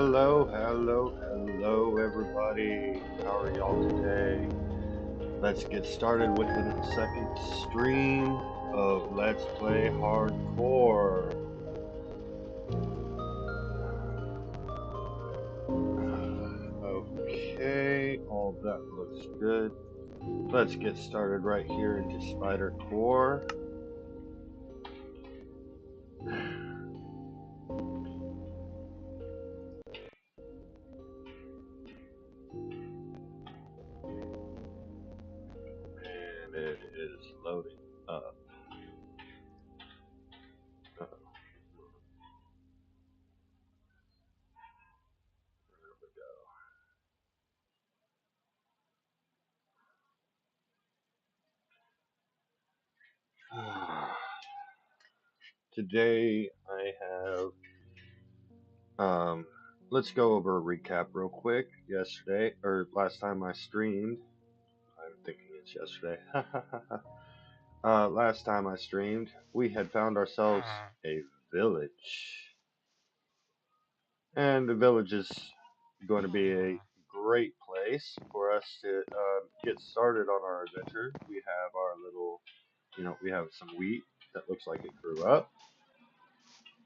Hello, everybody. How are y'all today? Let's get started with the second stream of Let's Play Hardcore. Okay, all that looks good. Let's get started right here into Spider Core. And it is loading up. Uh-oh. There we go. Today I have let's go over a recap real quick. Yesterday, or last time I streamed, I'm thinking it's yesterday. Last time I streamed, we had found ourselves a village. And the village is going to be a great place for us to get started on our adventure. We have our little, we have some wheat that looks like it grew up.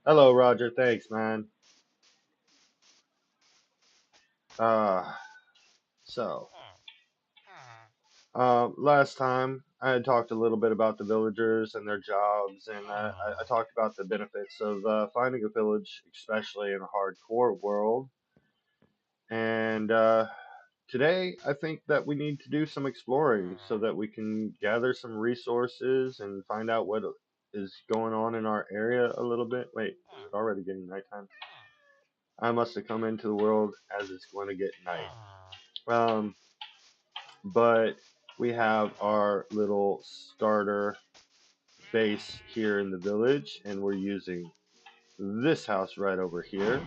Hello, Roger. Thanks, man. Uh, so, last time I had talked a little bit about the villagers and their jobs, and I talked about the benefits of finding a village, especially in a hardcore world. And today, I think that we need to do some exploring so that we can gather some resources and find out what is going on in our area a little bit. Wait, is it already getting nighttime? I must have come into the world as it's going to get night. Um, but we have our little starter base here in the village, and we're using this house right over here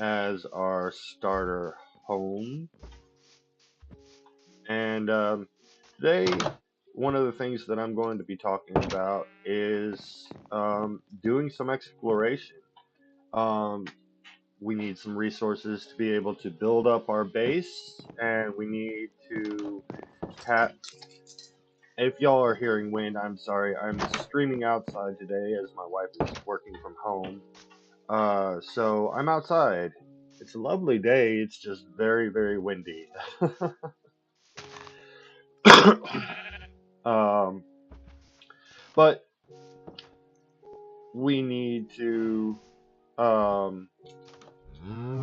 as our starter home. And today, one of the things that I'm going to be talking about is doing some exploration. Um, we need some resources to be able to build up our base, and we need to have. If y'all are hearing wind, I'm sorry. I'm streaming outside today as my wife is working from home. So I'm outside. It's a lovely day. It's just very, very windy. um, but we need to um,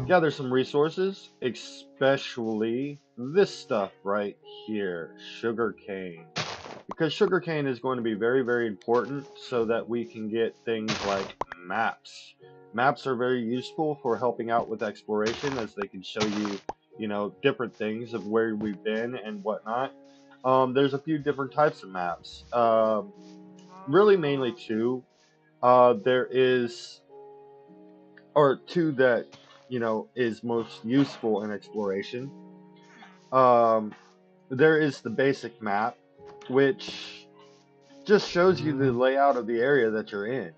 gather some resources, especially this stuff right here, sugarcane. Because sugarcane is going to be very, very important so that we can get things like maps. Maps are very useful for helping out with exploration as they can show you, different things of where we've been and whatnot. There's a few different types of maps. Really, mainly two. There is, or two that, is most useful in exploration. Um, there is the basic map, which just shows you the layout of the area that you're in.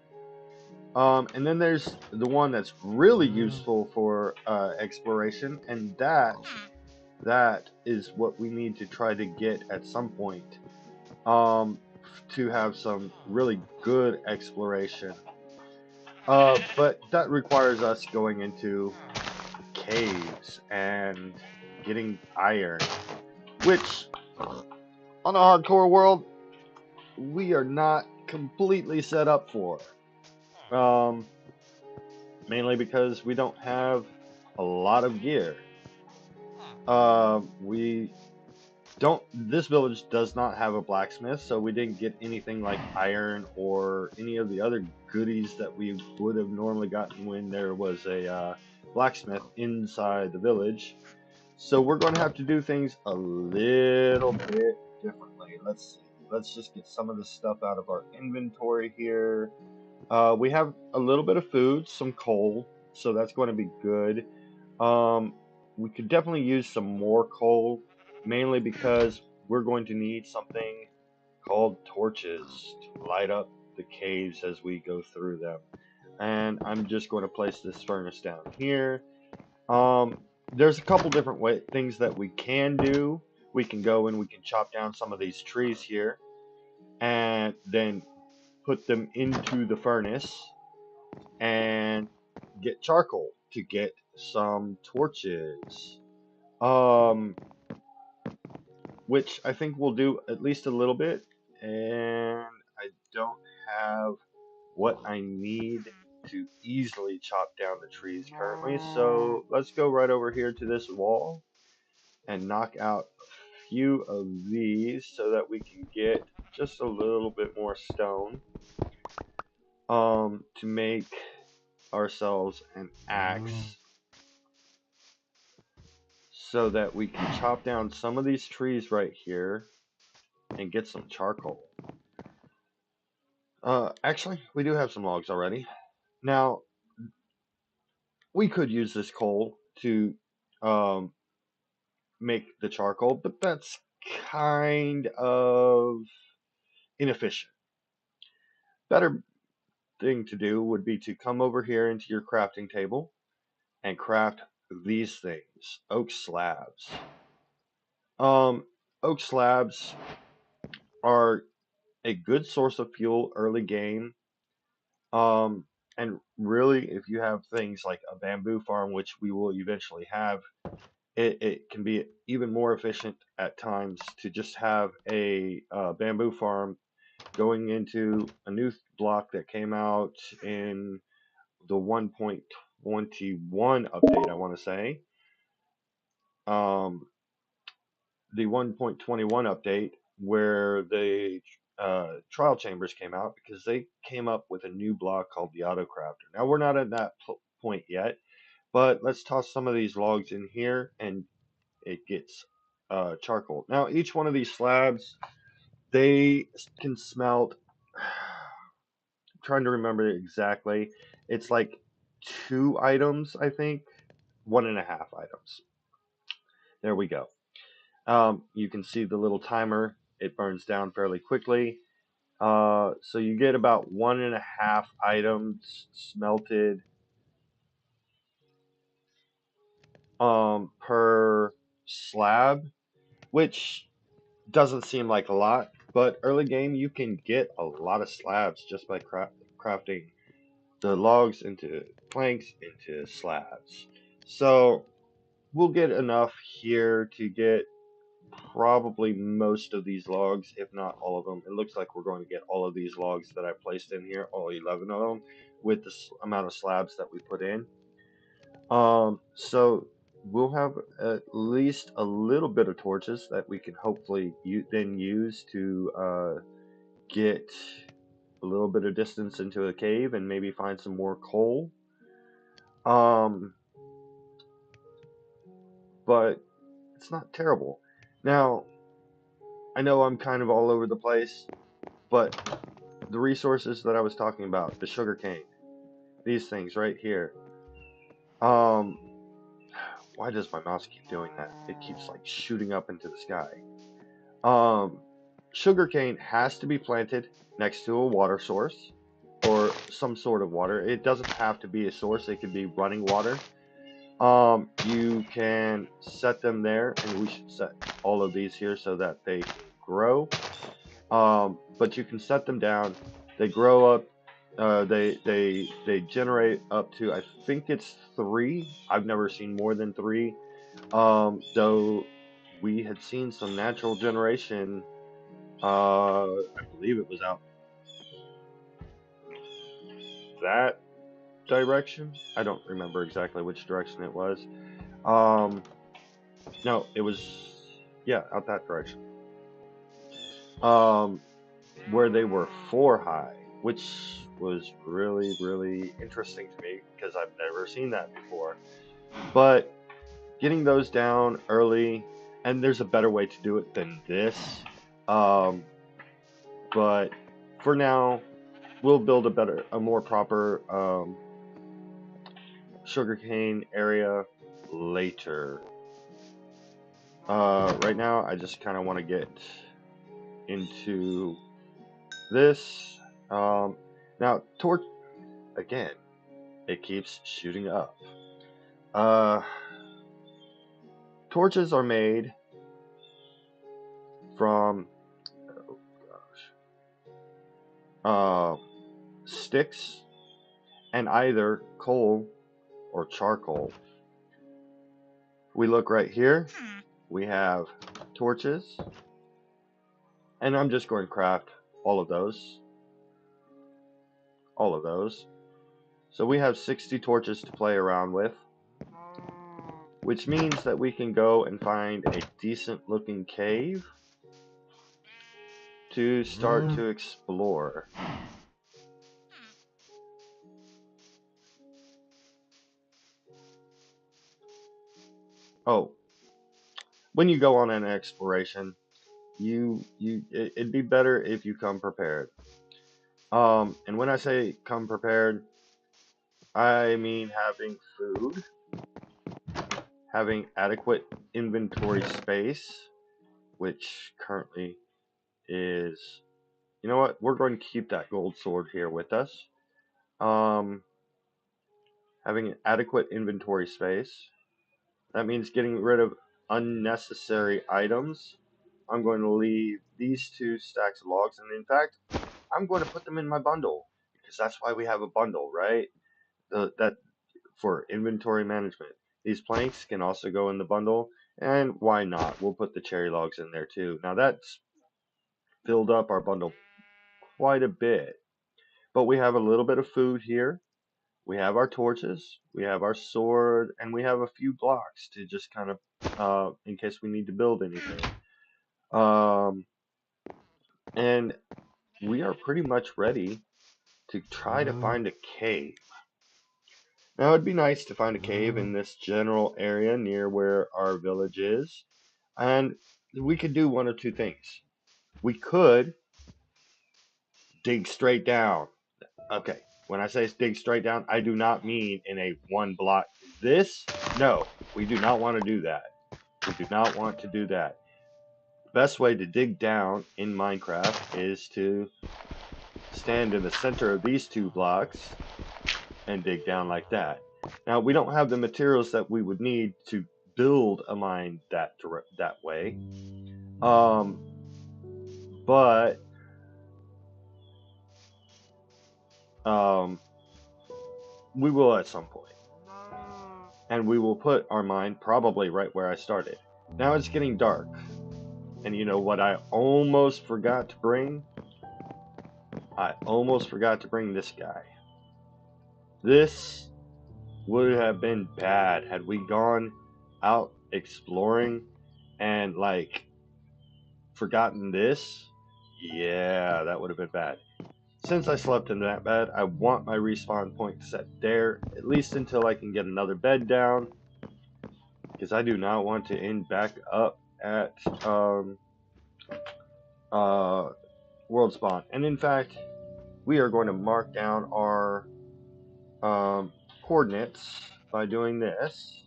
And then there's the one that's really useful for exploration, and that is what we need to try to get at some point, to have some really good exploration. But that requires us going into caves and getting iron, which on a hardcore world we are not completely set up for. Mainly because we don't have a lot of gear. We don't. This village does not have a blacksmith, so we didn't get anything like iron or any of the other goodies that we would have normally gotten when there was a blacksmith inside the village. So we're going to have to do things a little bit differently. Let's see. Let's just get some of this stuff out of our inventory here. We have a little bit of food, some coal, so that's going to be good. We could definitely use some more coal, mainly because we're going to need something called torches to light up the caves as we go through them. and I'm just going to place this furnace down here. There's a couple different things that we can do. We can go and we can chop down some of these trees here and then put them into the furnace and get charcoal to get some torches. Which I think we'll do at least a little bit, and I don't have what I need to easily chop down the trees currently, so let's go right over here to this wall and knock out a few of these so that we can get just a little bit more stone to make ourselves an axe so that we can chop down some of these trees right here and get some charcoal. Actually, we do have some logs already. Now, we could use this coal to um, make the charcoal, but that's kind of inefficient. Better thing to do would be to come over here into your crafting table and craft these things, oak slabs. Um, Oak slabs are a good source of fuel early game. Um, and really, if you have things like a bamboo farm, which we will eventually have, it can be even more efficient at times to just have a bamboo farm going into a new block that came out in the 1.21 update, I want to say. Um, the 1.21 update where the trial chambers came out because they came up with a new block called the auto crafter. Now we're not at that point yet, but let's toss some of these logs in here and it gets charcoal. Now each one of these slabs, they can smelt, I'm trying to remember exactly, it's like 2 items, I think, 1.5 items. There we go. You can see the little timer. It burns down fairly quickly. So you get about 1.5 items smelted per slab, which doesn't seem like a lot, but early game you can get a lot of slabs just by crafting the logs into planks into slabs. So we'll get enough here to get probably most of these logs, if not all of them. It looks like we're going to get all of these logs that I placed in here, all 11 of them, with the amount of slabs that we put in. So we'll have at least a little bit of torches that we can hopefully then use to get a little bit of distance into a cave and maybe find some more coal. But it's not terrible. Now, I know I'm kind of all over the place, but the resources that I was talking about, the sugar cane, these things right here. Why does my mouse keep doing that? It keeps like shooting up into the sky. Sugarcane has to be planted next to a water source or some sort of water. It doesn't have to be a source. It could be running water. You can set them there, and we should set all of these here so that they can grow. But you can set them down. They grow up. They generate up to, I think it's 3. I've never seen more than 3. Though we had seen some natural generation. I believe it was out that direction. I don't remember exactly which direction it was. No, it was, yeah, out that direction. Where they were 4 high, which was really, really interesting to me because I've never seen that before. But getting those down early, and there's a better way to do it than this. But for now, we'll build a more proper sugarcane area later. Right now, I just kind of want to get into this. Now, again, it keeps shooting up. Torches are made from sticks and either coal or charcoal. We look right here. We have torches, and I'm just going to craft all of those. All of those. So we have 60 torches to play around with, which means that we can go and find a decent looking cave to start to explore. Oh, when you go on an exploration, it'd be better if you come prepared. And when I say come prepared, I mean having food, having adequate inventory space, which currently is, you know what, we're going to keep that gold sword here with us. Having adequate inventory space. That means getting rid of unnecessary items. I'm going to leave these 2 stacks of logs, and in fact, I'm going to put them in my bundle, because that's why we have a bundle, right? That for inventory management. These planks can also go in the bundle, and why not? We'll put the cherry logs in there too. Now that's filled up our bundle quite a bit, but we have a little bit of food here. We have our torches, we have our sword, and we have a few blocks to just kind of, in case we need to build anything. And we are pretty much ready to try to find a cave. Now, it'd be nice to find a cave in this general area near where our village is. And we could do one of two things. We could dig straight down. Okay, when I say dig straight down, I do not mean in a 1 block. No, we do not want to do that. We do not want to do that. The best way to dig down in Minecraft is to stand in the center of these 2 blocks and dig down like that. Now, we don't have the materials that we would need to build a mine that way. But we will at some point. And we will put our mine probably right where I started. Now it's getting dark. And you know what I almost forgot to bring? I almost forgot to bring this guy. This would have been bad had we gone out exploring and like forgotten this. Yeah, that would have been bad. Since I slept in that bed, I want my respawn point set there, at least until I can get another bed down, because I do not want to end back up at world spawn. And in fact, we are going to mark down our coordinates by doing this.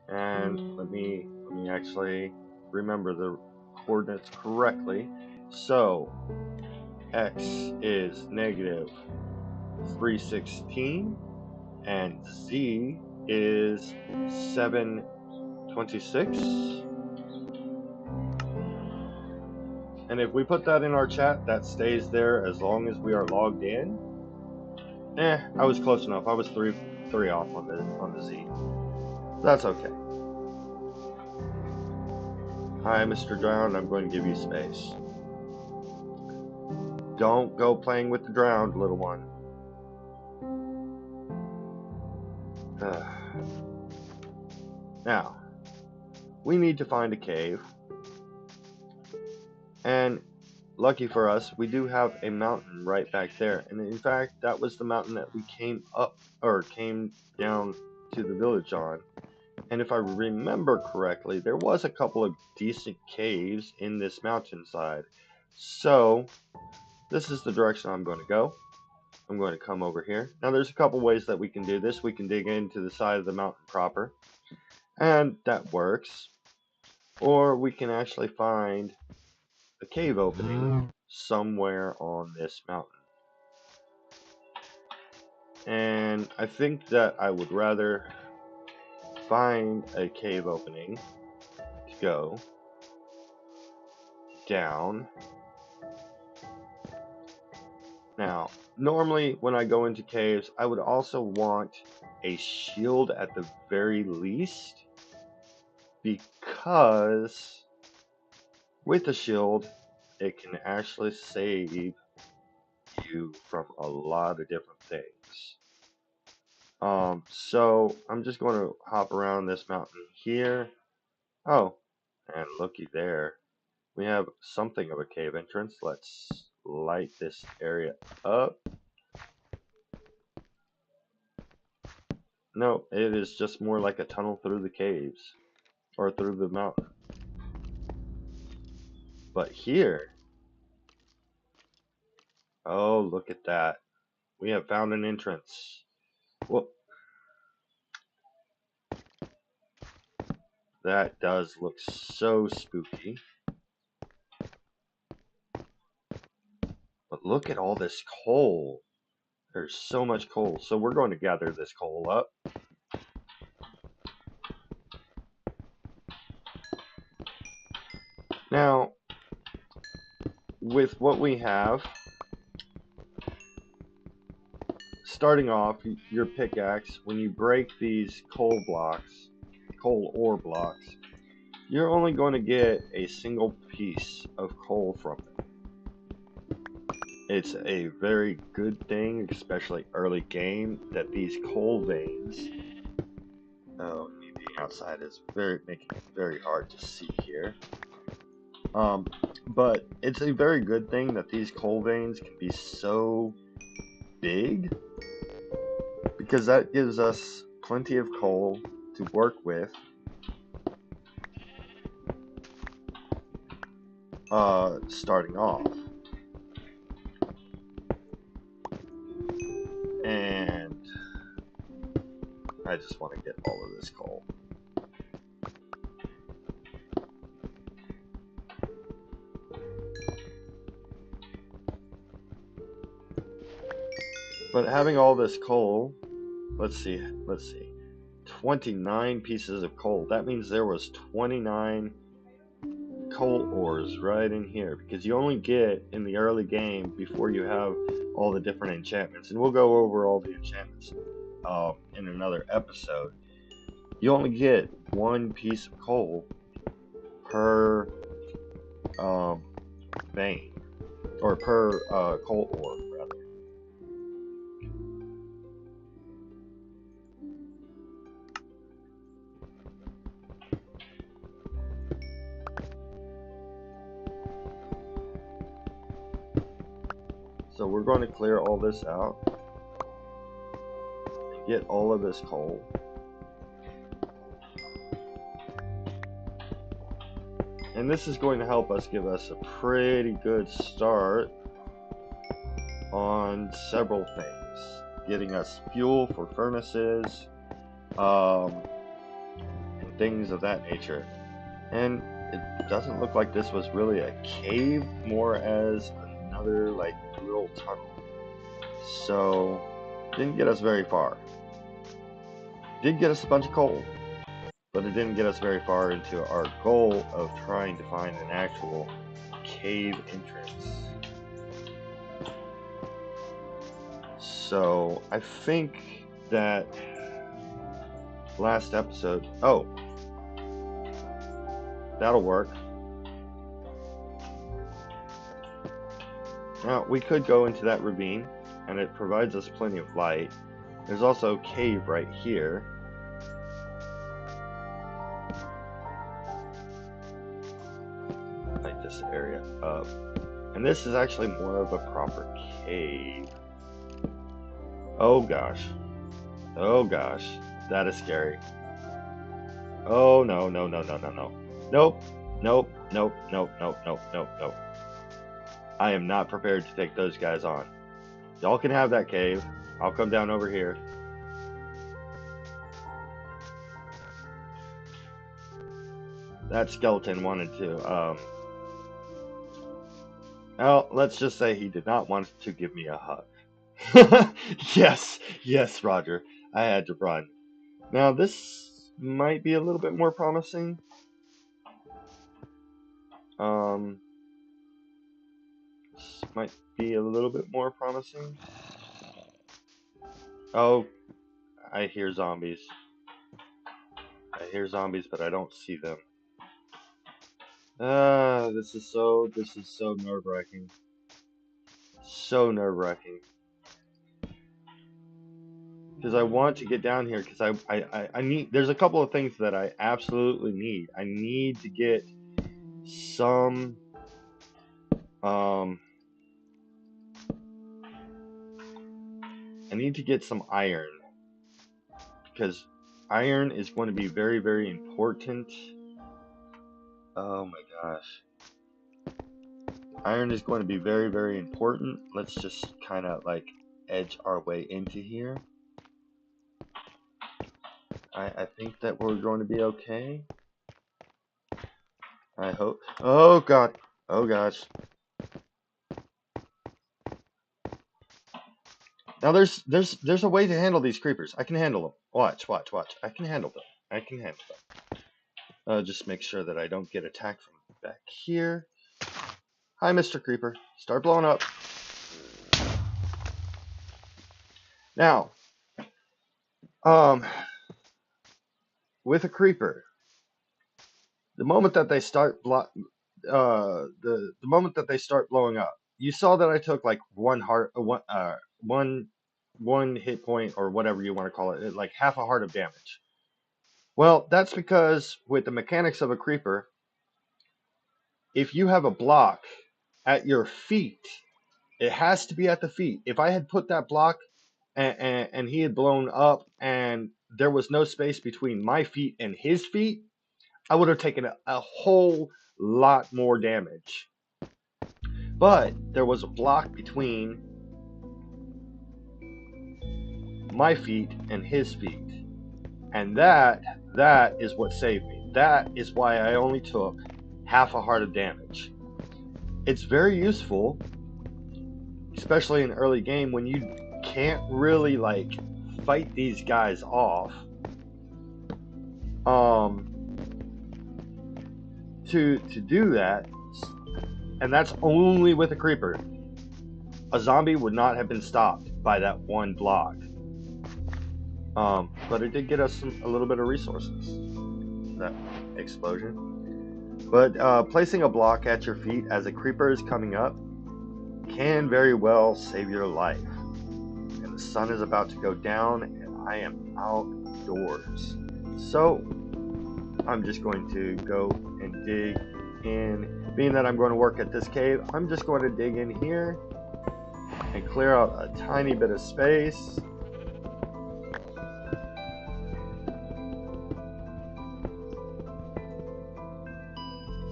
And let me actually remember the coordinates correctly. So x is negative 316 and z is 726. And if we put that in our chat, that stays there as long as we are logged in. I was close enough. I was three off on the Z. That's okay. Hi, Mr. Drowned. I'm going to give you space. Don't go playing with the drowned, little one. Now, we need to find a cave. And lucky for us, we do have a mountain right back there. And in fact, that was the mountain that we came down to the village on. And if I remember correctly, there was a couple of decent caves in this mountainside. So, this is the direction I'm going to go. I'm going to come over here. Now, there's a couple ways that we can do this. We can dig into the side of the mountain proper, and that works. Or we can actually find a cave opening somewhere on this mountain. And I think that I would rather find a cave opening to go down. Now, normally when I go into caves, I would also want a shield at the very least, because with a shield, it can actually save you from a lot of different things. So I'm just going to hop around this mountain here. Oh, and looky there. We have something of a cave entrance. Let's light this area up. No, it is just more like a tunnel through the caves, or through the mountain. But here, oh, look at that. We have found an entrance. Well, that does look so spooky. But look at all this coal. There's so much coal. So we're going to gather this coal up. Now, with what we have, starting off, your pickaxe, when you break these coal ore blocks, you're only going to get a single piece of coal from it. It's a very good thing, especially early game, that these coal veins, oh, me being outside is making it very hard to see here. But it's a very good thing that these coal veins can be so big, because that gives us plenty of coal to work with. Starting off. And I just want to get all of this coal. But having all this coal, let's see, 29 pieces of coal. That means there was 29 coal ores right in here, because you only get in the early game before you have all the different enchantments. And we'll go over all the enchantments in another episode. You only get one piece of coal per vein, or per coal ore, rather. So we're going to clear all this out and get all of this coal. And this is going to help us, give us a pretty good start on several things. Getting us fuel for furnaces, and things of that nature. And it doesn't look like this was really a cave, more as another like little tunnel. So didn't get us very far. Did get us a bunch of coal, but it didn't get us very far into our goal of trying to find an actual cave entrance. So I think that last episode, oh, that'll work. Now we could go into that ravine, and it provides us plenty of light. There's also a cave right here. Light this area up. And this is actually more of a proper cave. Oh gosh. Oh gosh. That is scary. Oh no, no, no, no, no, no. Nope. Nope. Nope. Nope. Nope. Nope. Nope. Nope. I am not prepared to take those guys on. Y'all can have that cave. I'll come down over here. That skeleton wanted to, well, let's just say he did not want to give me a hug. Yes, yes, Roger. I had to run. Now this might be a little bit more promising. Um, this might be a little bit more promising. Oh, I hear zombies. I hear zombies, but I don't see them. This is so nerve-wracking. So nerve-wracking. Because I want to get down here because I need, there's a couple of things that I absolutely need. I need to get some, um, I need to get some iron. Because iron is going to be very, very important. Oh my gosh. Iron is going to be very, very important. Let's just kind of like edge our way into here. I think that we're going to be okay. I hope. Oh god. Oh gosh. Now there's a way to handle these creepers. I can handle them. Watch, watch, watch. I can handle them. I can handle them. Just make sure that I don't get attacked from back here. Hi, Mr. Creeper. Start blowing up. Now, um, with a creeper, the moment that they start the moment that they start blowing up, you saw that I took like one hit point or whatever you want to call it, like half a heart of damage. Well, that's because with the mechanics of a creeper, if you have a block at your feet, it has to be at the feet. If I had put that block and he had blown up and there was no space between my feet and his feet, I would have taken a whole lot more damage. But there was a block between my feet and his feet. And that is what saved me. That is why I only took half a heart of damage. It's very useful, especially in early game when you can't really like fight these guys off. To do that, and that's only with a creeper. A zombie would not have been stopped by that one block. But it did get us a little bit of resources. That explosion. But placing a block at your feet as a creeper is coming up can very well save your life. And the sun is about to go down, and I am outdoors. So I'm just going to go and dig in. Being that I'm going to work at this cave, I'm just going to dig in here and clear out a tiny bit of space.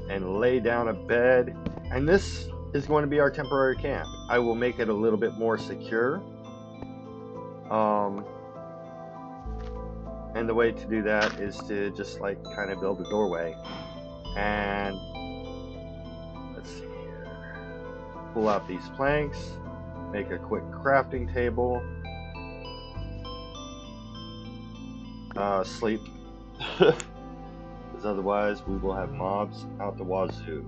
And lay down a bed. And this is going to be our temporary camp. I will make it a little bit more secure. And the way to do that is to just like kind of build a doorway. And let's see here. Pull out these planks. Make a quick crafting table. Sleep. Because otherwise we will have mobs out the wazoo.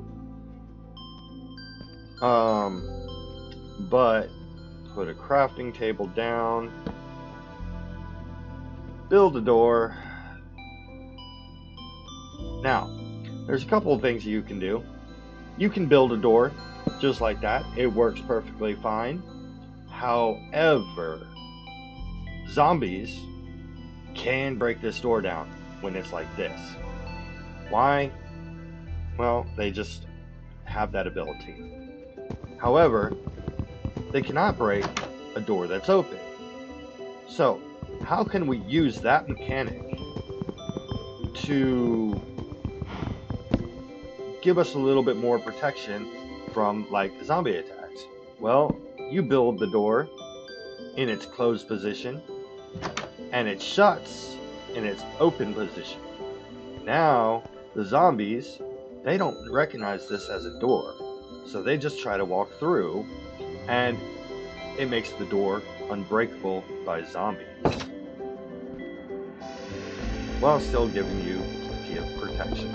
But put a crafting table down. Build a door. Now, there's a couple of things you can do. You can build a door just like that. It works perfectly fine. However, zombies can break this door down when it's like this. Why? Well, they just have that ability. However, they cannot break a door that's open. So, how can we use that mechanic to give us a little bit more protection from like zombie attacks? Well, you build the door in its closed position and it shuts in its open position. Now the zombies, they don't recognize this as a door, so they just try to walk through, and it makes the door unbreakable by zombies, while still giving you plenty of protection.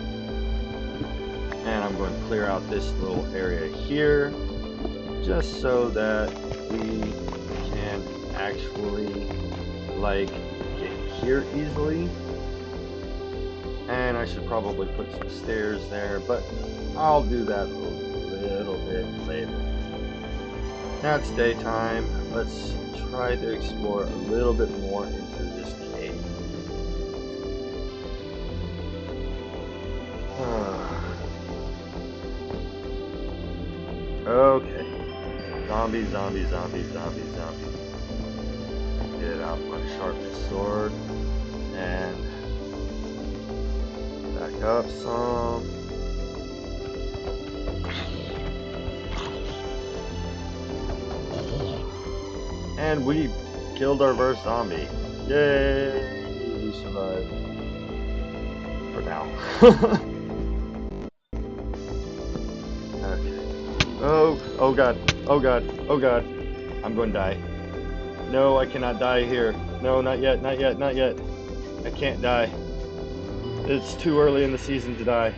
And I'm going to clear out this little area here, just so that we can actually, like, get here easily. And I should probably put some stairs there, but I'll do that a little bit later. Now it's daytime. Let's try to explore a little bit more into this cave. Okay. Zombie, zombie, zombie, zombie, zombie. Get out my sharpened sword and back up some. And we killed our first zombie. Yay! We survived. For now. Okay. Oh god. Oh god. Oh god. I'm going to die. No, I cannot die here. No, not yet, not yet, not yet. I can't die. It's too early in the season to die.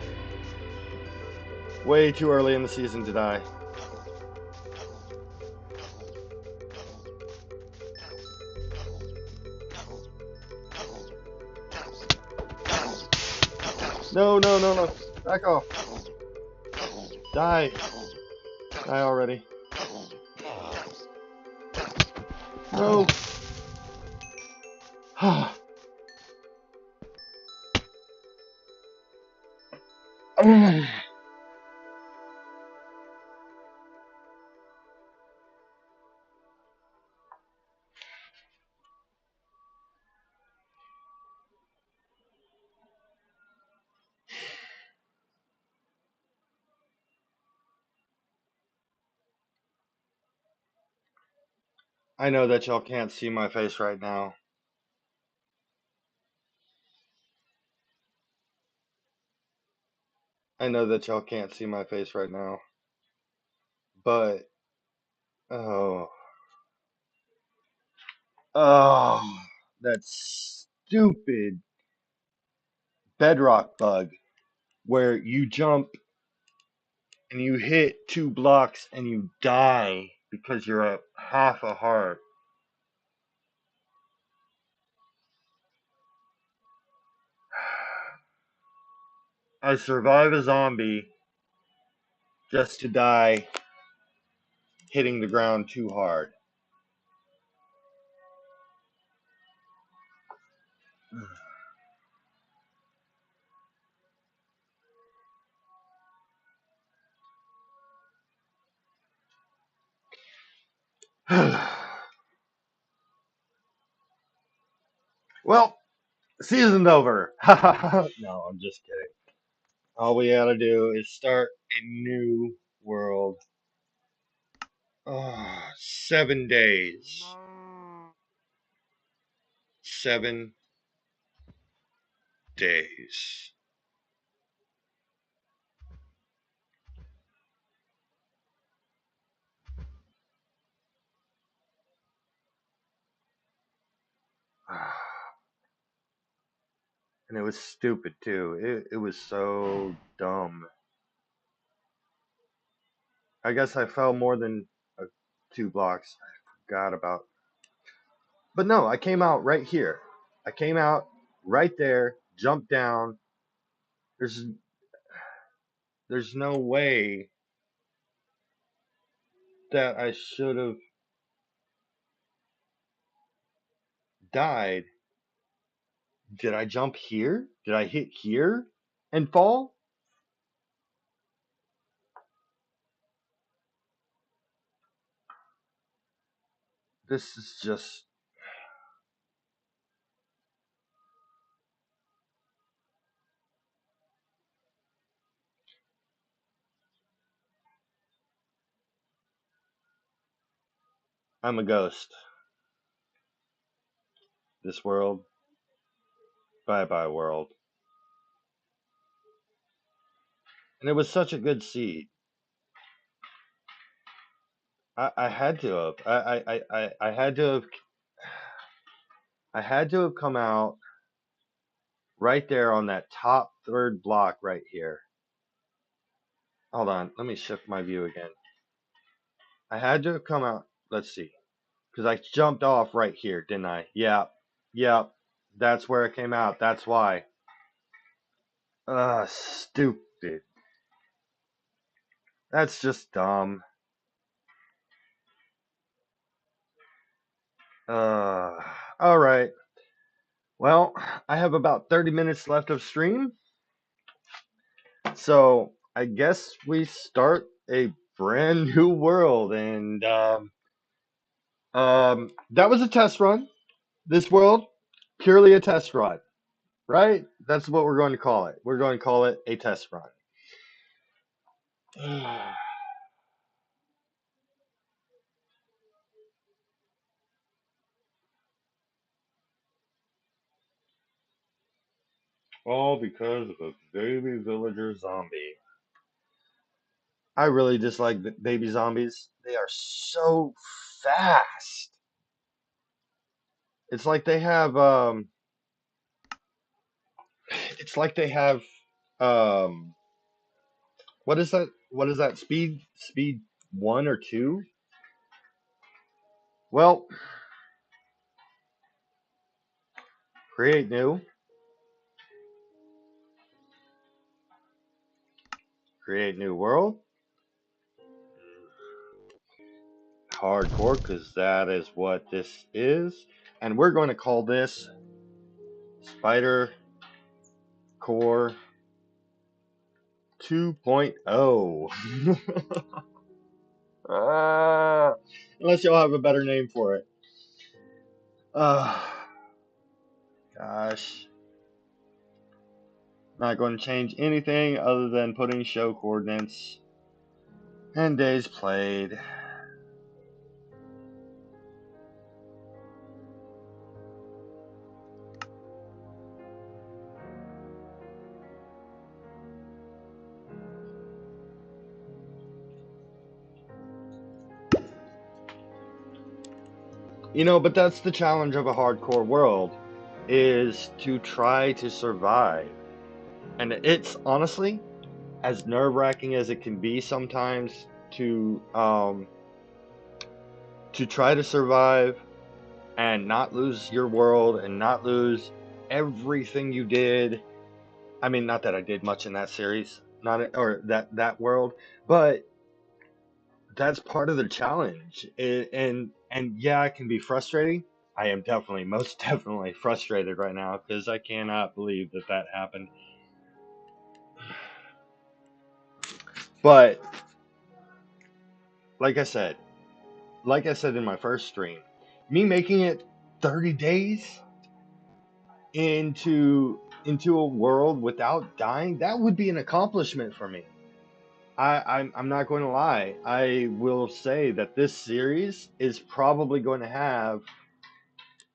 Way too early in the season to die. No, no, no, no. Back off. Die. Die already. No. I know that y'all can't see my face right now. I know that y'all can't see my face right now. But, oh. Oh. That stupid bedrock bug where you jump and you hit 2 blocks and you die because you're at half a heart. I survive a zombie just to die hitting the ground too hard. Well, season's over. No, I'm just kidding. All we gotta do is start a new world. 7 days. 7 days. And it was stupid too. It was so dumb. I guess I fell more than 2 blocks. I forgot about. But no, I came out right here. I came out right there, jumped down. There's there's no way that I should have died. Did I jump here? Did I hit here and fall? This is just. I'm a ghost. This world. Bye bye, world. And it was such a good seed. I had to have. I had to have. I had to have come out right there on that top third block right here. Hold on, let me shift my view again. I had to have come out. Let's see, because I jumped off right here, didn't I? Yeah, yeah. That's where it came out. That's why. Stupid. That's just dumb. Uh, all right. Well, I have about 30 minutes left of stream, so I guess we start a brand new world, and that was a test run. This world, purely a test run, right? That's what we're going to call it. We're going to call it a test run. All because of a baby villager zombie. I really dislike baby zombies. They are so fast. It's like they have it's like they have um what is that? What is that? Speed 1 or 2? Well, create new, create new world, hardcore, because that is what this is, and we're going to call this Spider Core 2.0. Unless y'all have a better name for it. Uh, Gosh. Not going to change anything other than putting show coordinates and days played. But that's the challenge of a hardcore world, is to try to survive. And it's honestly as nerve-wracking as it can be sometimes to try to survive and not lose your world and not lose everything you did. I mean, not that I did much in that series, not or that world, but that's part of the challenge. And yeah, it can be frustrating. I am definitely, most definitely frustrated right now because I cannot believe that happened. But like I said, in my first stream, me making it 30 days into a world without dying, that would be an accomplishment for me. I'm not going to lie. I will say that this series is probably going to have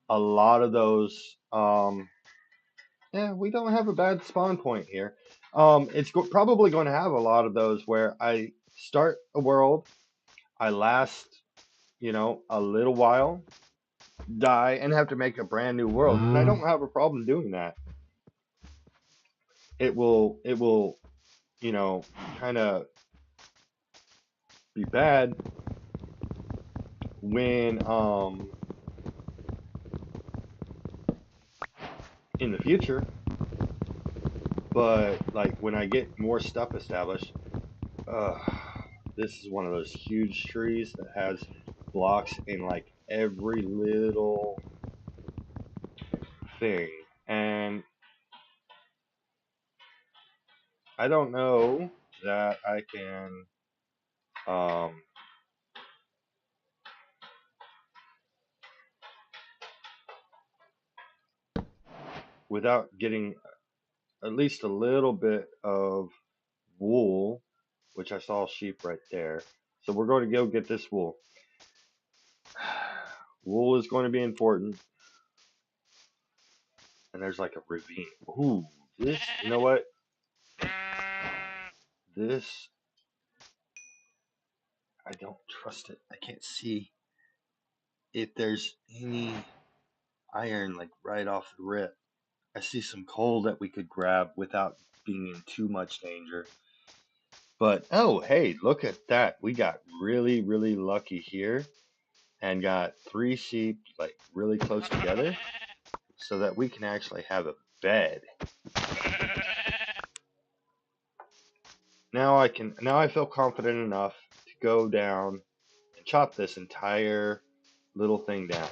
a lot of those. Yeah, we don't have a bad spawn point here. It's probably going to have a lot of those where I start a world, I last, a little while, die, and have to make a brand new world. And I don't have a problem doing that. It will, kind of be bad when in the future, but like when I get more stuff established. uh this is one of those huge trees that has blocks in like every little thing, and I don't know that I can um without getting at least a little bit of wool, which I saw sheep right there. So we're going to go get this wool. Wool is going to be important. And there's like a ravine. Ooh, this, you know what? This, I don't trust it. I can't see if there's any iron like right off the rip. I see some coal that we could grab without being in too much danger. But oh, hey, look at that. We got really, really lucky here and got 3 sheep like really close together so that we can actually have a bed. Now I feel confident enough to go down and chop this entire little thing down.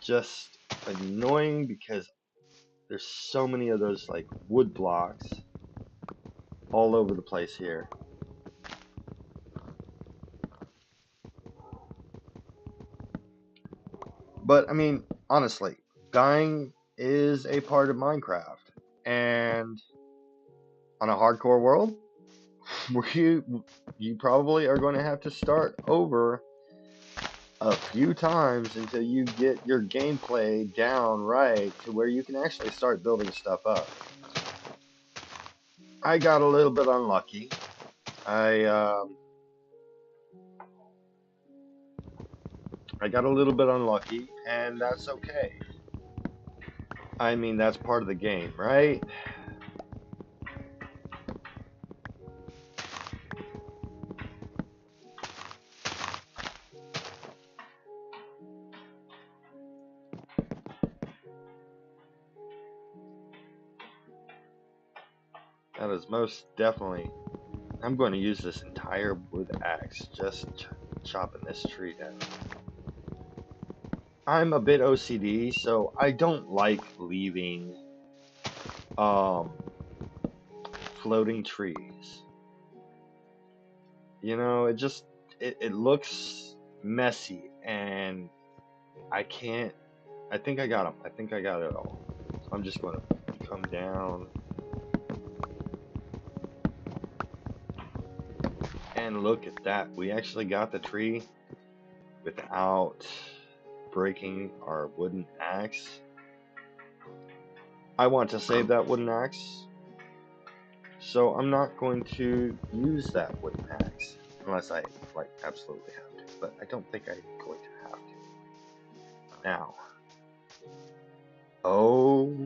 Just annoying because there's so many of those like wood blocks all over the place here. But I mean, honestly, dying is a part of Minecraft. And on a hardcore world, you probably are going to have to start over a few times until you get your gameplay down right to where you can actually start building stuff up. I got a little bit unlucky. I got a little bit unlucky, and that's okay. I mean, that's part of the game, right? That is most definitely. I'm going to use this entire wood axe just chopping this tree down. I'm a bit OCD, so I don't like leaving floating trees. You know, it looks messy, and I can't. I think I got them. I think I got it all. So I'm just going to come down. And look at that. We actually got the tree without breaking our wooden axe. I want to save that wooden axe, so I'm not going to use that wooden axe unless I like absolutely have to. But I don't think I'm going to have to. Now, oh,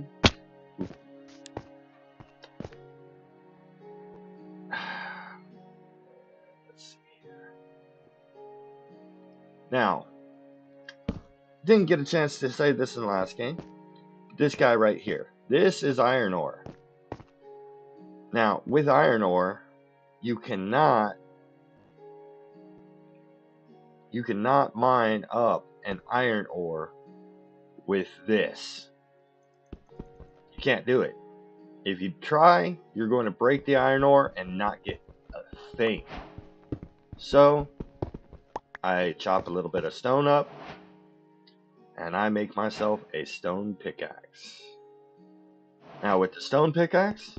let's see here. Now, didn't get a chance to say this in the last game. This guy right here. This is iron ore. Now, with iron ore, you cannot mine up an iron ore with this. You can't do it. If you try, you're going to break the iron ore and not get a thing. So, I chop a little bit of stone up, and I make myself a stone pickaxe. Now, with the stone pickaxe,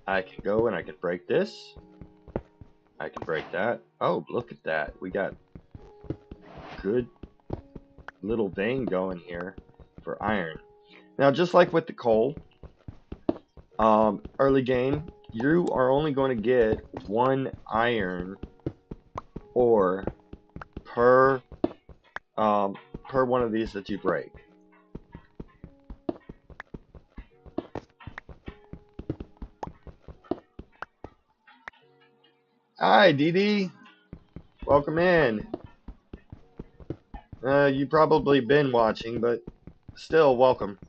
I can go and I can break this. I can break that. Oh, look at that. We got good little vein going here for iron. Now, just like with the coal, early game, you are only going to get 1 iron ore per one of these that you break. Hi, DD. Welcome in. You probably been watching, but still, welcome.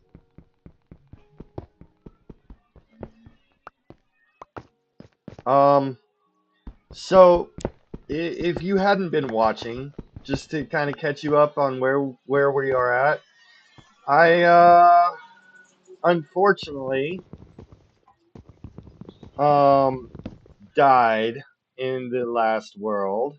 So if you hadn't been watching, just to kind of catch you up on where we are at, I unfortunately died in the last world.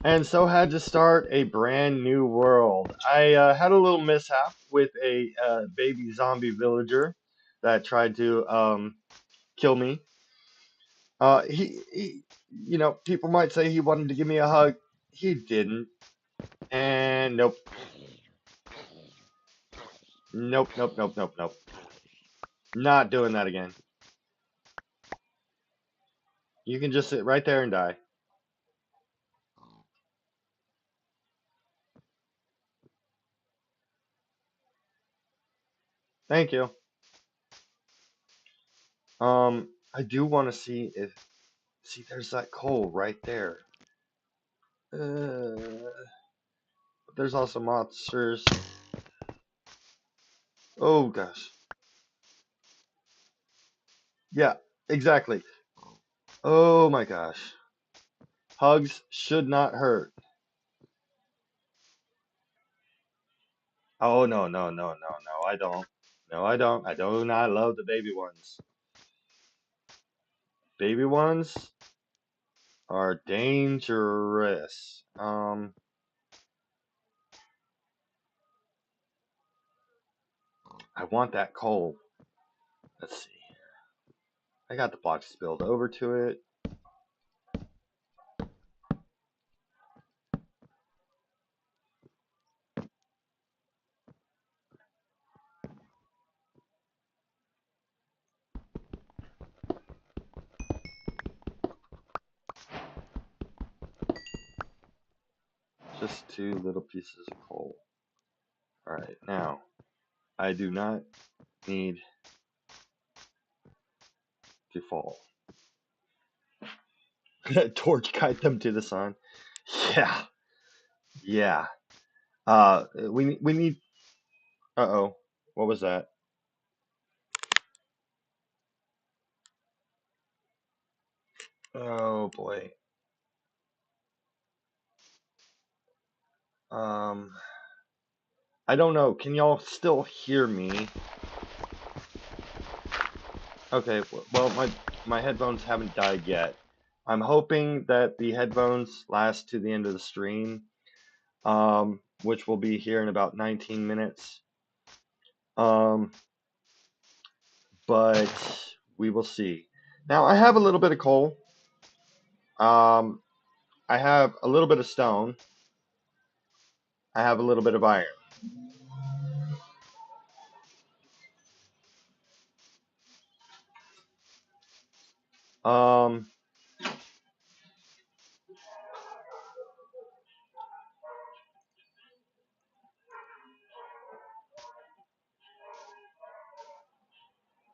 And so had to start a brand new world. I had a little mishap with a baby zombie villager that tried to kill me. He, you know, people might say he wanted to give me a hug. He didn't. And nope. Nope, nope, nope, nope, nope. Not doing that again. You can just sit right there and die. Thank you. I do want to see if... See, there's that coal right there. But there's also monsters. Oh, gosh. Yeah, exactly. Oh, my gosh. Hugs should not hurt. Oh, no, no, no, no, no, I don't. No, I don't. I do not love the baby ones. Baby ones are dangerous. I want that coal. Let's see. I got the box spilled over to it. Just two little pieces of coal. Alright, now, I do not need to fall. Torch kite them to the sun. Yeah, yeah. We need. Uh-oh, what was that? Oh boy. Um, I don't know. Can y'all still hear me? Okay. Well, my headphones haven't died yet. I'm hoping that the headphones last to the end of the stream. Which will be here in about 19 minutes. Um, but we will see. Now I have a little bit of coal. I have a little bit of stone. I have a little bit of iron. Um,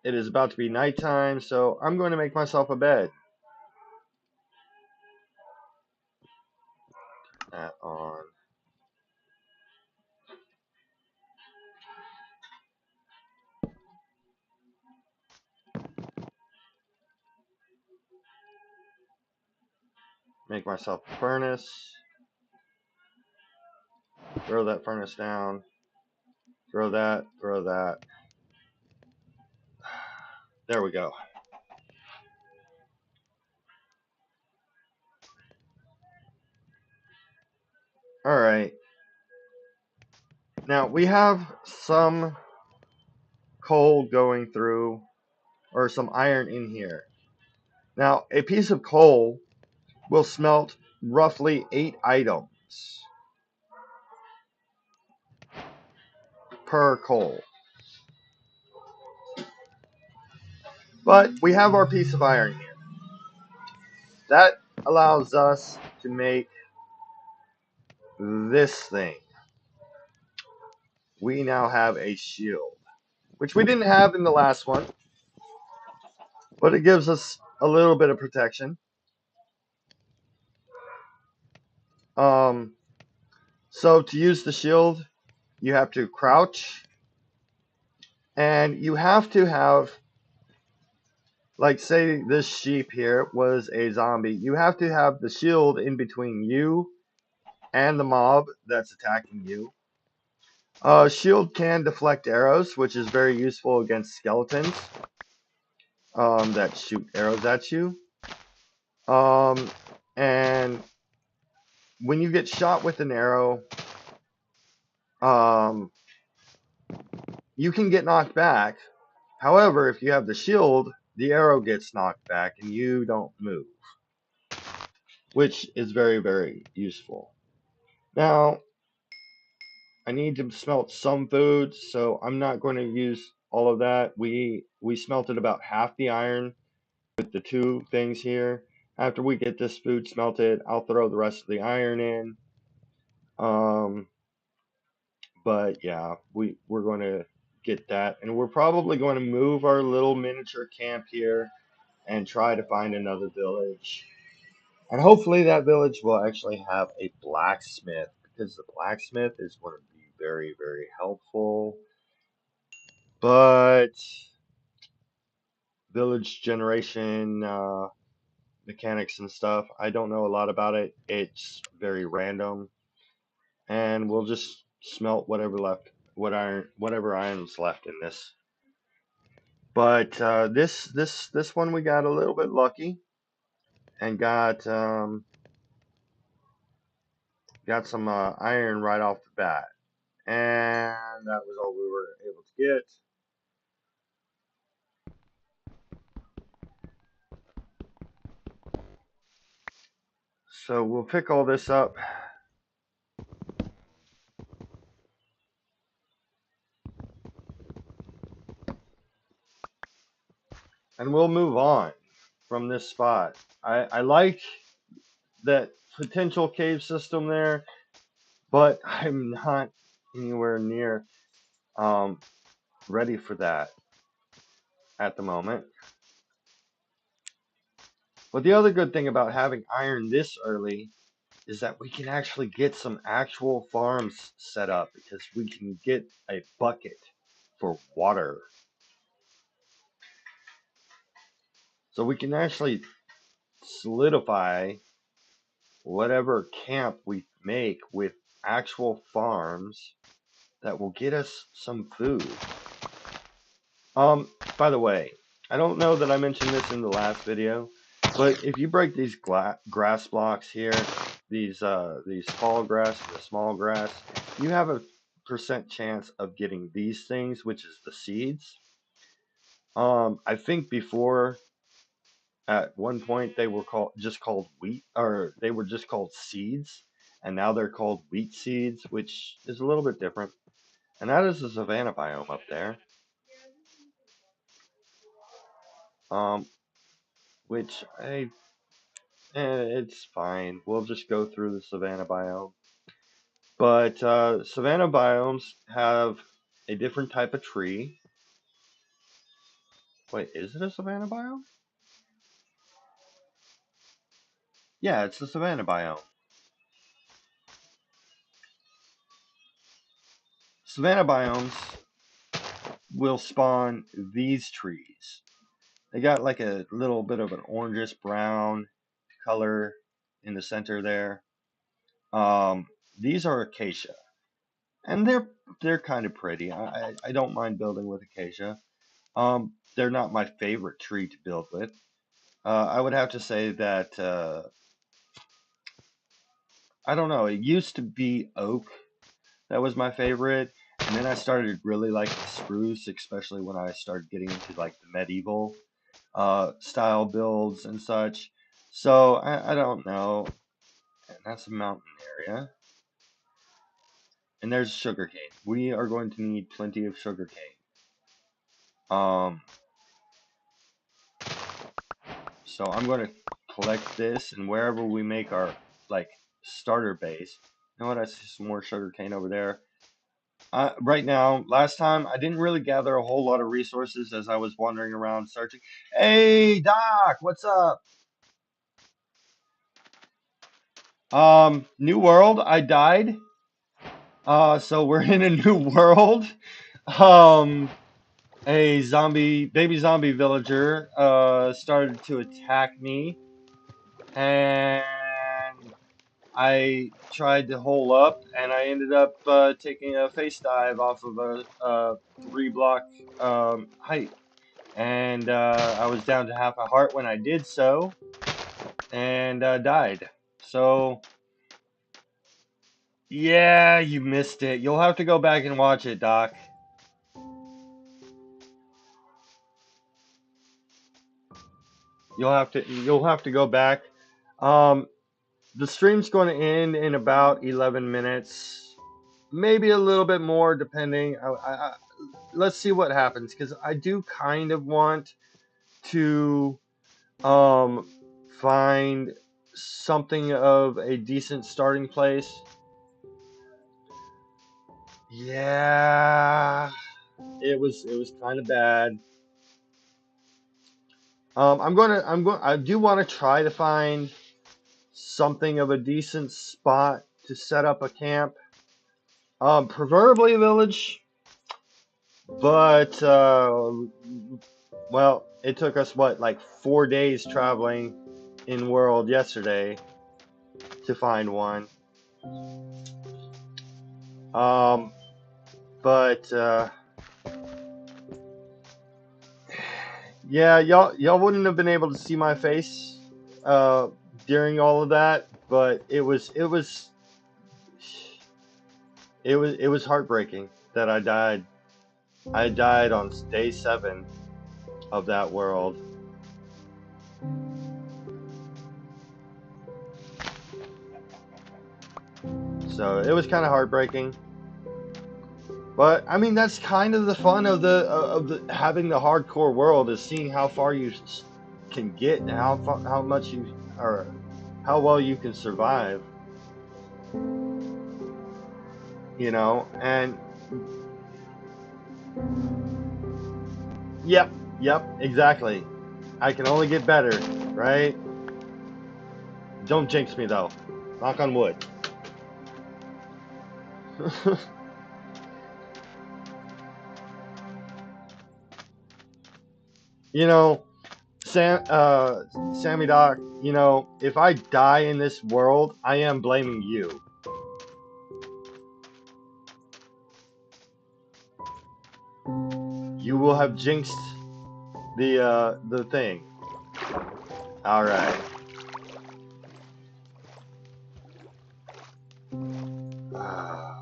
it is about to be nighttime, so I'm going to make myself a bed. That on. Make myself a furnace. Throw that furnace down. Throw that. Throw that. There we go. All right. Now we have some coal going through, or some iron in here. Now, a piece of coal will smelt roughly 8 items per coal. But we have our piece of iron here. That allows us to make this thing. We now have a shield, which we didn't have in the last one, but it gives us a little bit of protection. So to use the shield, you have to crouch, and you have to have, like, say this sheep here was a zombie, you have to have the shield in between you and the mob that's attacking you. Shield can deflect arrows, which is very useful against skeletons that shoot arrows at you. And when you get shot with an arrow, you can get knocked back. However, if you have the shield, the arrow gets knocked back and you don't move, which is very, very useful. Now, I need to smelt some food, so I'm not going to use all of that. We smelted about half the iron with the two things here. After we get this food smelted, I'll throw the rest of the iron in. Um, but yeah, we're going to get that, and we're probably going to move our little miniature camp here and try to find another village. And hopefully that village will actually have a blacksmith, because the blacksmith is going to be very, very helpful. But village generation mechanics and stuff, I don't know a lot about it. It's very random, and we'll just smelt whatever iron's left in this. But this one we got a little bit lucky and got some iron right off the bat, and that was all we were able to get. So we'll pick all this up and we'll move on from this spot. I like that potential cave system there, but I'm not anywhere near um, ready for that at the moment. But the other good thing about having iron this early is that we can actually get some actual farms set up because we can get a bucket for water. So we can actually solidify whatever camp we make with actual farms that will get us some food. By the way, I don't know that I mentioned this in the last video, but if you break these grass blocks here, these tall grass and the small grass, you have a percent chance of getting these things, which is the seeds. I think before at one point they were called wheat, or they were just called seeds, and now they're called wheat seeds, which is a little bit different. And that is the savanna biome up there. Um, which it's fine. We'll just go through the savanna biome. But savanna biomes have a different type of tree. Wait, is it a savanna biome? Yeah, it's the savanna biome. Savanna biomes will spawn these trees. They got like a little bit of an orangish brown color in the center there. Um, these are acacia, and they're kind of pretty. I don't mind building with acacia. They're not my favorite tree to build with. I would have to say that I don't know. It used to be oak that was my favorite, and then I started really liking spruce, especially when I started getting into like the medieval style builds and such. So I don't know. And that's a mountain area. And there's sugarcane. We are going to need plenty of sugarcane. Um, so I'm going to collect this, and wherever we make our like starter base. You know what? I see some more sugarcane over there. Right now, last time I didn't really gather a whole lot of resources as I was wandering around searching. Hey, Doc, what's up? New world. I died. So we're in a new world. Um, a baby zombie villager, started to attack me, and I tried to hole up, and I ended up taking a face dive off of a 3 block height, and I was down to half a heart when I did so, and died. So yeah, you missed it. You'll have to go back and watch it, Doc. You'll have to go back. Um, the stream's going to end in about 11 minutes. maybe a little bit more depending. Let's see what happens, because I do kind of want to um, find something of a decent starting place. Yeah, it was kind of bad. I do want to try to find something of a decent spot to set up a camp. Preferably a village, but well, it took us what, like 4 days traveling in world yesterday to find one. Um, but yeah, y'all wouldn't have been able to see my face uh, during all of that, but it was heartbreaking that I died. I died on day 7 of that world. So it was kind of heartbreaking. But I mean, that's kind of the fun of the having the hardcore world, is seeing how far you can get and how much you, or how well you can survive. And yep, exactly. I can only get better, right? Don't jinx me though. Knock on wood. you know, Sammy Doc. If I die in this world, I am blaming you. You will have jinxed the thing. All right. Uh,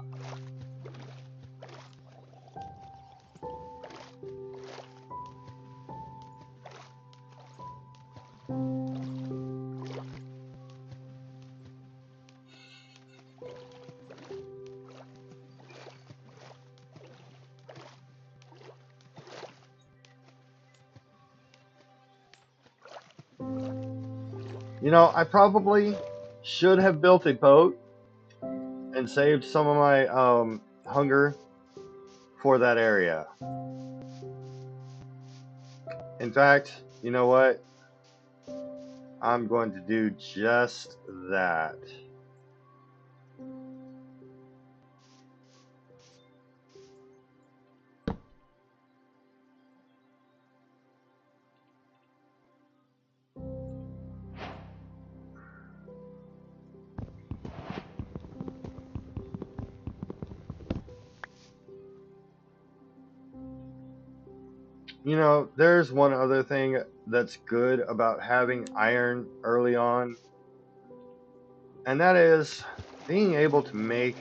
I probably should have built a boat and saved some of my hunger for that area. In fact, you know what? I'm going to do just that. There's one other thing that's good about having iron early on, and that is being able to make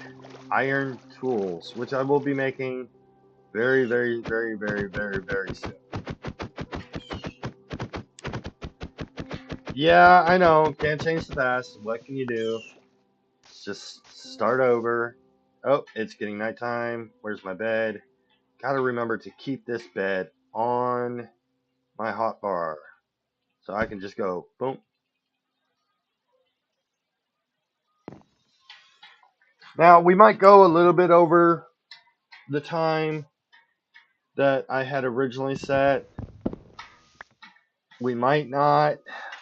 iron tools, which I will be making very, very, very, very, very, very soon. Yeah, I know. Can't change the past. What can you do? Just start over. Oh, it's getting nighttime. Where's my bed? Gotta remember to keep this bed on my hot bar so I can just go boom. Now, we might go a little bit over the time that I had originally set. We might not.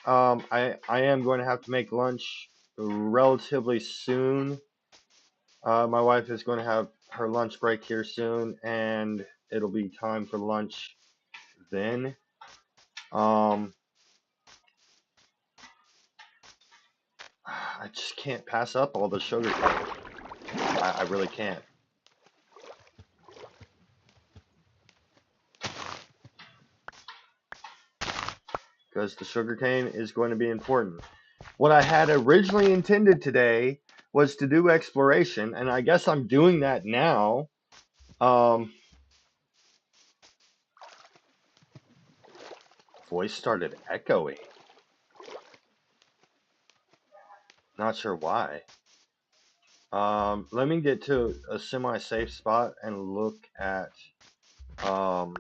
I am going to have to make lunch relatively soon. My wife is going to have her lunch break here soon, and it'll be time for lunch then. Um, I just can't pass up all the sugar cane. I really can't. Because the sugar cane is going to be important. What I had originally intended today was to do exploration, and I guess I'm doing that now. Um, Voice started echoing. Not sure why. Let me get to a semi-safe spot and look at um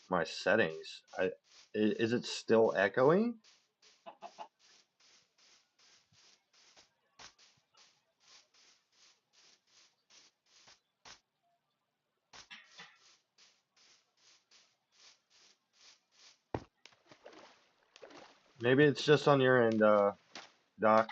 my settings. Is it still echoing? Maybe it's just on your end, Doc.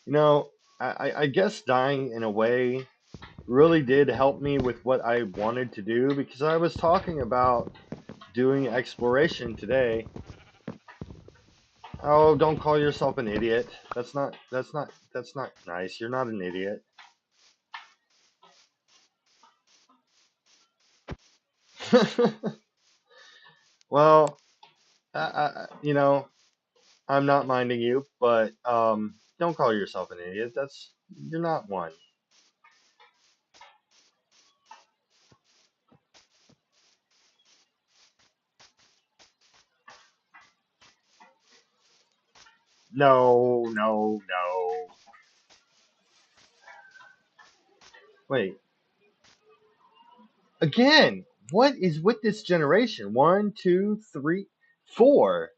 You know, I guess dying in a way really did help me with what I wanted to do because I was talking about doing exploration today. Oh, don't call yourself an idiot. That's not nice. You're not an idiot. Well, you know, I'm not minding you, but don't call yourself an idiot. You're not one. No, no, no. Wait. Again, what is with this generation? One, two, three, four.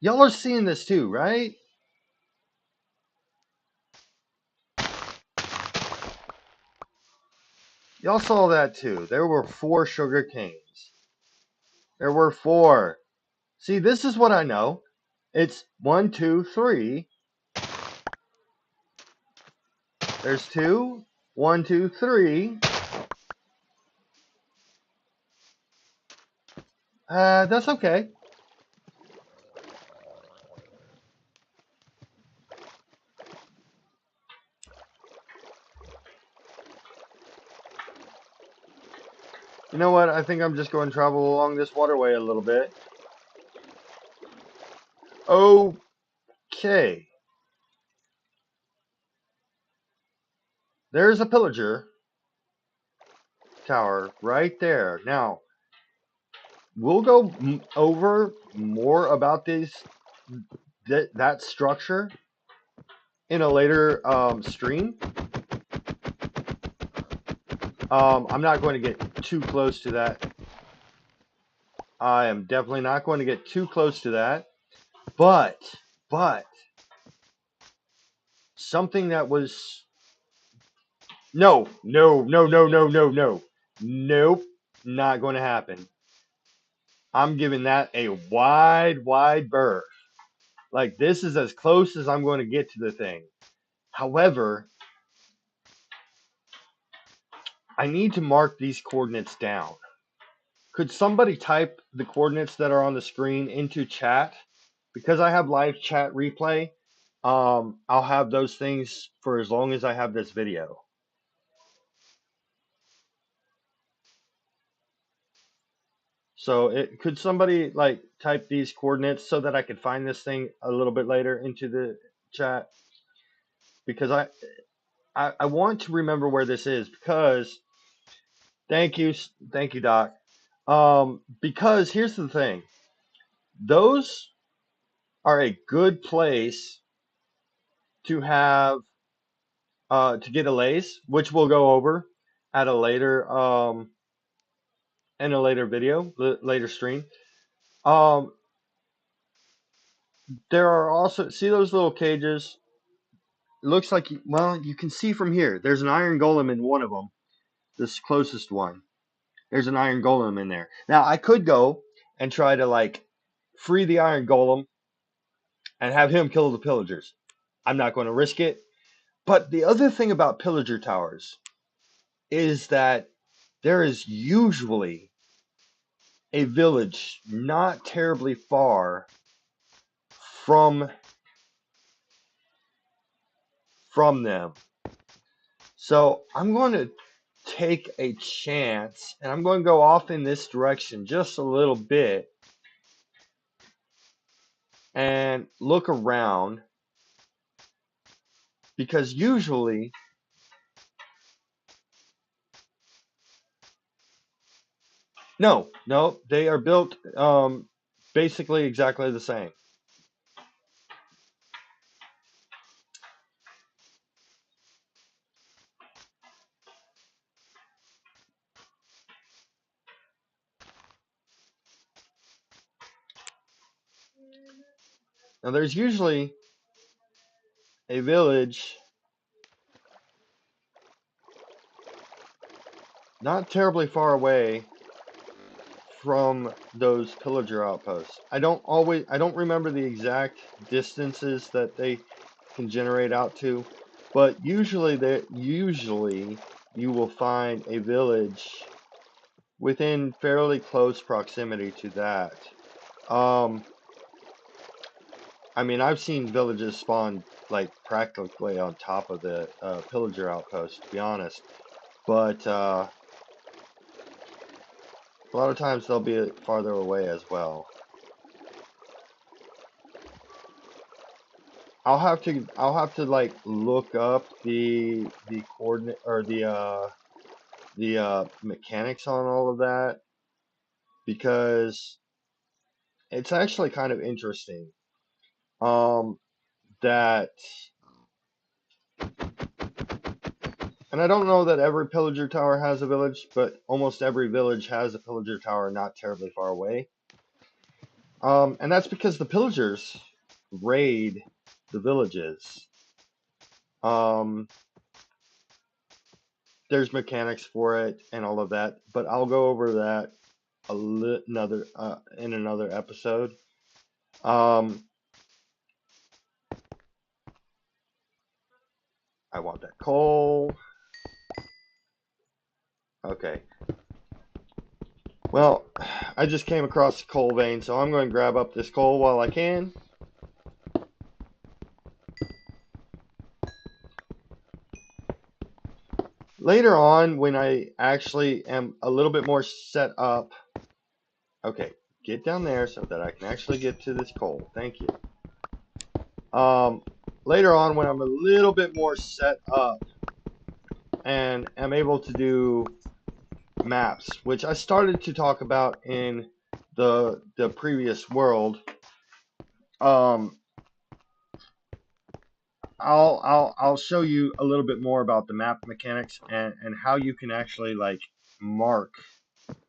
Y'all are seeing this too, right? Y'all saw that too. There were four sugar canes. There were four. See, this is what I know. It's one, two, three. There's two. One, two, three. That's okay. You know what? I think I'm just going to travel along this waterway a little bit. Okay. There's a pillager tower right there. Now, we'll go over more about that structure in a later stream. I'm not going to get too close to that. I am definitely not going to get too close to that. But something that was no, no, no, no, no, no, no, nope, not going to happen. I'm giving that a wide, wide berth. Like this is as close as I'm going to get to the thing. However, I need to mark these coordinates down. Could somebody type the coordinates that are on the screen into chat? Because I have live chat replay, I'll have those things for as long as I have this video. So could somebody like type these coordinates so that I could find this thing a little bit later into the chat? Because I want to remember where this is because thank you, Doc. Because here's the thing, those are a good place to have to get a lace, which we'll go over at a later in a later video, later stream. Um, there are also see those little cages. It looks like well, you can see from here. There's an iron golem in one of them. This closest one. There's an iron golem in there. Now I could go and try to like free the iron golem and have him kill the pillagers. I'm not going to risk it. But the other thing about pillager towers is that there is usually a village not terribly far from them. So I'm going to take a chance and I'm going to go off in this direction just a little bit and look around, because usually, no, they are built basically exactly the same. Now there's usually a village not terribly far away from those pillager outposts. I don't remember the exact distances that they can generate out to, but usually you will find a village within fairly close proximity to that. Um, I mean, I've seen villages spawn like practically on top of the pillager outpost, to be honest. But a lot of times they'll be farther away as well. I'll have to like look up the coordinate or the mechanics on all of that, because it's actually kind of interesting. Um, that, and I don't know that every pillager tower has a village, but almost every village has a pillager tower not terribly far away. And that's because the pillagers raid the villages. Um, there's mechanics for it and all of that, but I'll go over that another in another episode. Um, I want that coal. Okay. Well, I just came across a coal vein, so I'm going to grab up this coal while I can. Later on, when I actually am a little bit more set up, okay, get down there so that I can actually get to this coal. Thank you. Um, later on, when I'm a little bit more set up and am able to do maps, which I started to talk about in the previous world, um, I'll show you a little bit more about the map mechanics and how you can actually like mark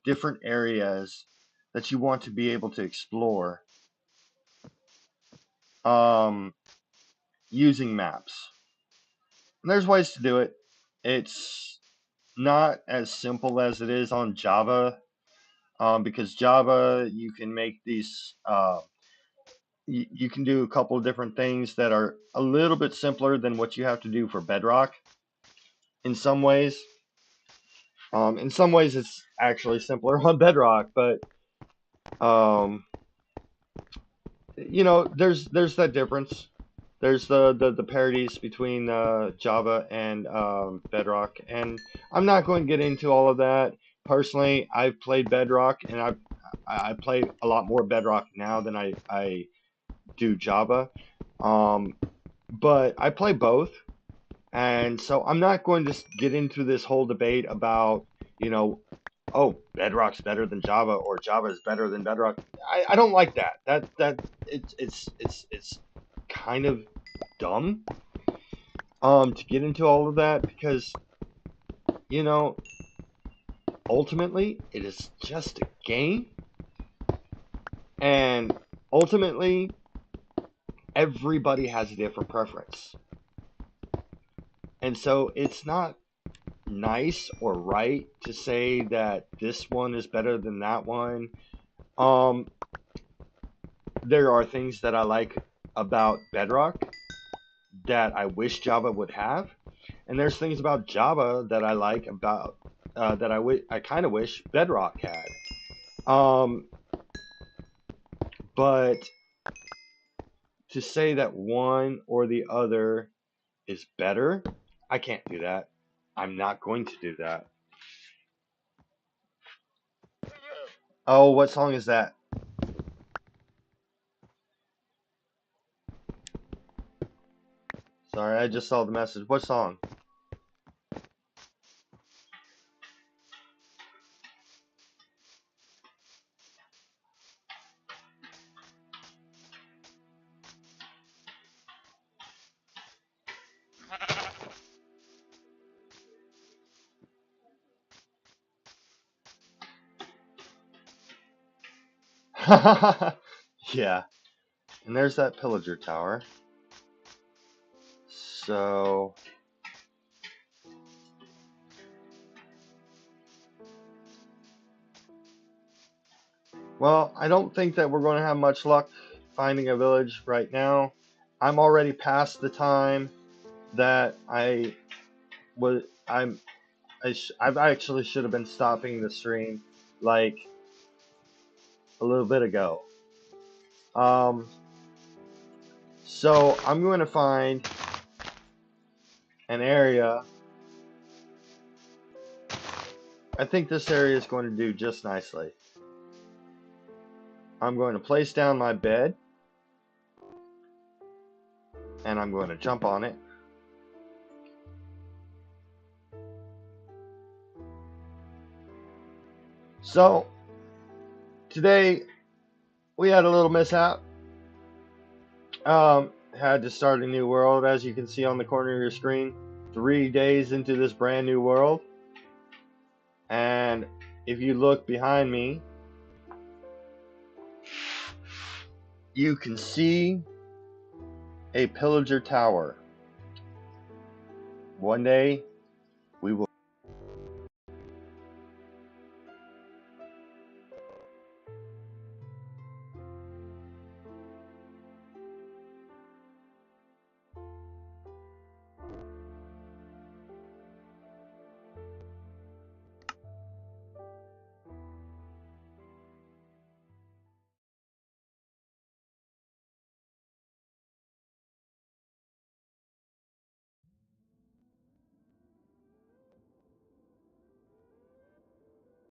different areas that you want to be able to explore um, using maps. And there's ways to do it. It's not as simple as it is on Java, because Java you can make these you can do a couple of different things that are a little bit simpler than what you have to do for Bedrock in some ways. In some ways, it's actually simpler on Bedrock, but um, there's that difference. There's the parodies between Java and Bedrock, and I'm not going to get into all of that. Personally, I've played Bedrock, and I play a lot more Bedrock now than I do Java. Um, but I play both, and so I'm not going to get into this whole debate about, you know, oh, Bedrock's better than Java or Java is better than Bedrock. I don't like that. It's kind of dumb to get into all of that, because you know ultimately it is just a game, and ultimately everybody has a different preference, and so it's not nice or right to say that this one is better than that one. Um, there are things that I like about Bedrock that I wish Java would have, and there's things about Java that I like about that I kind of wish Bedrock had. Um, but to say that one or the other is better, I can't do that. I'm not going to do that. Oh, what song is that? Sorry, I just saw the message. What song? Yeah. And there's that pillager tower. So... Well, I don't think that we're going to have much luck finding a village right now. I'm already past the time that I was. I've actually should have been stopping the stream like a little bit ago. So I'm going to find an area. I think this area is going to do just nicely. I'm going to place down my bed, and I'm going to jump on it. So today we had a little mishap. Had to start a new world, as you can see on the corner of your screen. 3 days into this brand new world, and if you look behind me, you can see a pillager tower. One day